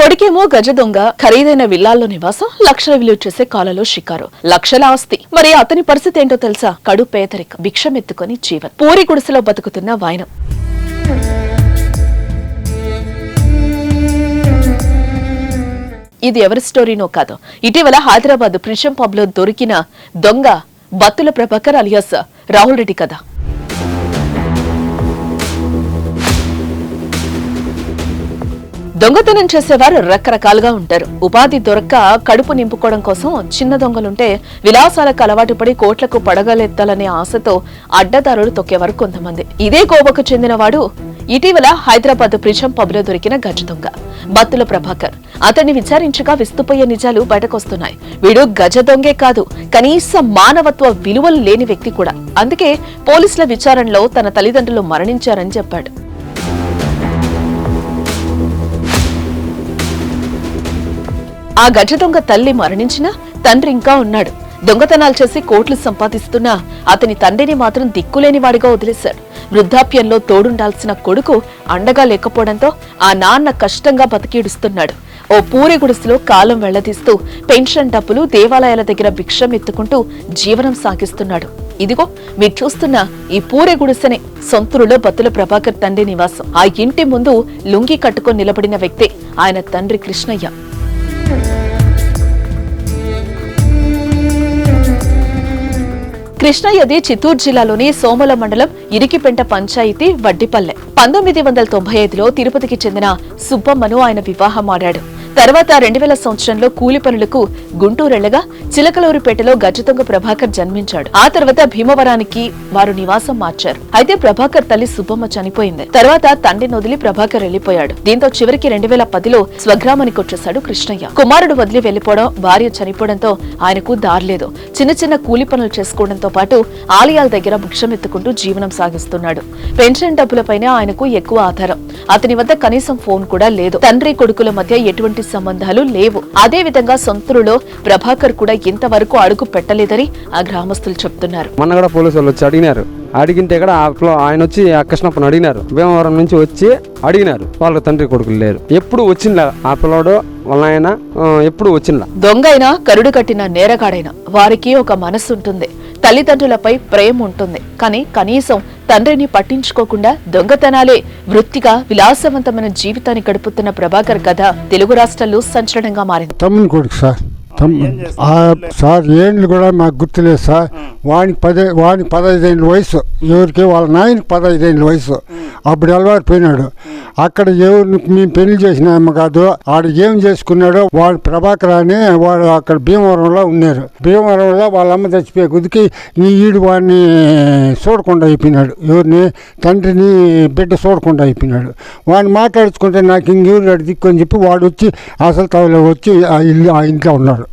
కొడుకేమో గజ దొంగ, ఖరీదైన విల్లాల్లో నివాసం, లక్షల విలువ చేసే కాలలో షికారు, లక్షల ఆస్తి. మరి అతని పరిస్థితి ఏంటో తెలుసా? కడు పేదరిక, భిక్షమెత్తుకొని జీవన్, పూరి గుడిసెలో బతుకుతున్న వైనం. ఇది ఎవరి స్టోరీనో కాదు, ఇటీవల హైదరాబాద్ ప్రిన్షం పబ్ లో దొరికిన దొంగ బత్తుల ప్రభాకర్ అలియాస్ రాహుల్ రెడ్డి కథ. దొంగతనం చేసేవారు రకరకాలుగా ఉంటారు. ఉపాధి దొరక్క కడుపు నింపుకోవడం కోసం చిన్న దొంగలుంటే, విలాసాలకు అలవాటు పడి కోట్లకు పడగలెత్తాలనే ఆశతో అడ్డదారులు తొక్కేవారు కొంతమంది. ఇదే గోవకు చెందినవాడు ఇటీవల హైదరాబాద్ ప్రిన్షం పబ్ లో దొరికిన గజ దొంగ బత్తుల ప్రభాకర్. అతన్ని విచారించగా విస్తుపోయే నిజాలు బయటకొస్తున్నాయి. వీడు గజ దొంగే కాదు, కనీస మానవత్వ విలువలు లేని వ్యక్తి కూడా. అందుకే పోలీసుల విచారణలో తన తల్లిదండ్రులు మరణించారని చెప్పాడు. ఆ గజ దొంగ తల్లి మరణించినా తండ్రి ఇంకా ఉన్నాడు. దొంగతనాలు చేసి కోట్లు సంపాదిస్తున్నా అతని తండ్రిని మాత్రం దిక్కులేనివాడిగా వదిలేశాడు. వృద్ధాప్యంలో తోడుండాల్సిన కొడుకు అండగా లేకపోవడంతో ఆ నాన్న కష్టంగా బతికీడుస్తున్నాడు. ఓ పూరి గుడిసెలో కాలం వెళ్లదీస్తూ పెన్షన్ డబ్బులు, దేవాలయాల దగ్గర భిక్షం ఎత్తుకుంటూ జీవనం సాగిస్తున్నాడు. ఇదిగో మీరు చూస్తున్న ఈ పూరి గుడిసెనే సొంతూరులో బత్తుల ప్రభాకర్ తండ్రి నివాసం. ఆ ఇంటి ముందు లుంగి కట్టుకొని నిలబడిన వ్యక్తే ఆయన తండ్రి కృష్ణయ్య. కృష్ణయ్యది చిత్తూరు జిల్లాలోని సోమల మండలం ఇరికిపెంట పంచాయతీ వడ్డిపల్లె. 1995లో తిరుపతికి చెందిన సుబ్బమ్మను ఆయన వివాహమాడాడు. తర్వాత 2000 సంవత్సరంలో కూలి పనులకు గుంటూరెళ్లగా చిలకలూరుపేటలో గజదొంగ ప్రభాకర్ జన్మించాడు. ఆ తర్వాత భీమవరానికి వారు నివాసం మార్చారు. అయితే ప్రభాకర్ తల్లి సుబ్బమ్మ చనిపోయింది. తర్వాత తండ్రిని వదిలి ప్రభాకర్ వెళ్లిపోయాడు. దీంతో చివరికి 2010లో స్వగ్రామానికి వచ్చేశాడు కృష్ణయ్య. కుమారుడు వదిలి వెళ్లిపోవడం, భార్య చనిపోవడంతో ఆయనకు దారిలేదు. చిన్న చిన్న కూలి పనులు చేసుకోవడంతో పాటు ఆలయాల దగ్గర భిక్షమెత్తుకుంటూ జీవనం సాగిస్తున్నాడు. పెన్షన్ డబ్బులపైనే ఆయనకు ఎక్కువ ఆధారం. అతని వద్ద కనీసం ఫోన్ కూడా లేదు. తండ్రి కొడుకుల మధ్య ఎటువంటి సంబంధాలు లేవు. అదే విధంగా సొంతూరులో ప్రభాకర్ కూడా ఇంతవరకు అడుగు పెట్టలేదని ఆ గ్రామస్తులు చెప్తున్నారు. మొన్న కూడా పోలీసు వాళ్ళు వచ్చి అడిగినారు. అడిగింటే కూడా ఆయన వచ్చి ఆ కృష్ణప్పని అడిగినారు. భీమవరం నుంచి వచ్చి అడిగినారు. వాళ్ళ తండ్రి కొడుకులు లేరు. ఎప్పుడు వచ్చిందా ఆ పిల్లోడు వాళ్ళ ఆయన ఎప్పుడు వచ్చిందా? దొంగైనా, కరుడు కట్టిన నేరగాడైనా వారికి ఒక మనసు ఉంటుంది. తల్లిదండ్రులపై ప్రేమ ఉంటుంది. కానీ కనీసం తండ్రిని పట్టించుకోకుండా దొంగతనాలే వృత్తిగా విలాసవంతమైన జీవితాన్ని గడుపుతున్న ప్రభాకర్ కథ తెలుగు రాష్ట్రాల్లో సంచలనంగా మారింది. తమ్ముని కొడుకు సార్ ఏండ్లు కూడా నాకు గుర్తులేదు సార్. వానికి 15 ఏళ్ళ వయసు, ఎవరికి వాళ్ళ నాయనకి 15 ఏళ్ళ వయసు. అప్పుడు అలవారిపోయినాడు. అక్కడ ఎవరిని మేము పెళ్లి చేసిన అమ్మ కాదు, ఆడు ఏం చేసుకున్నాడో వాడు ప్రభాకర్ అని వాడు అక్కడ భీమవరంలో ఉన్నారు. భీమవరంలో వాళ్ళ అమ్మ చచ్చిపోయే కొద్దికి ఈడు వాడిని చూడకుండా అయిపోయినాడు. ఎవరిని, తండ్రిని బిడ్డ చూడకుండా అయిపోయినాడు. వాడిని మాట్లాడుచుకుంటే నాకు ఇంకెవరు దిక్కు అని చెప్పి వాడు వచ్చి అసలు తవలో వచ్చి ఆ ఇంట్లో ఉన్నాడు.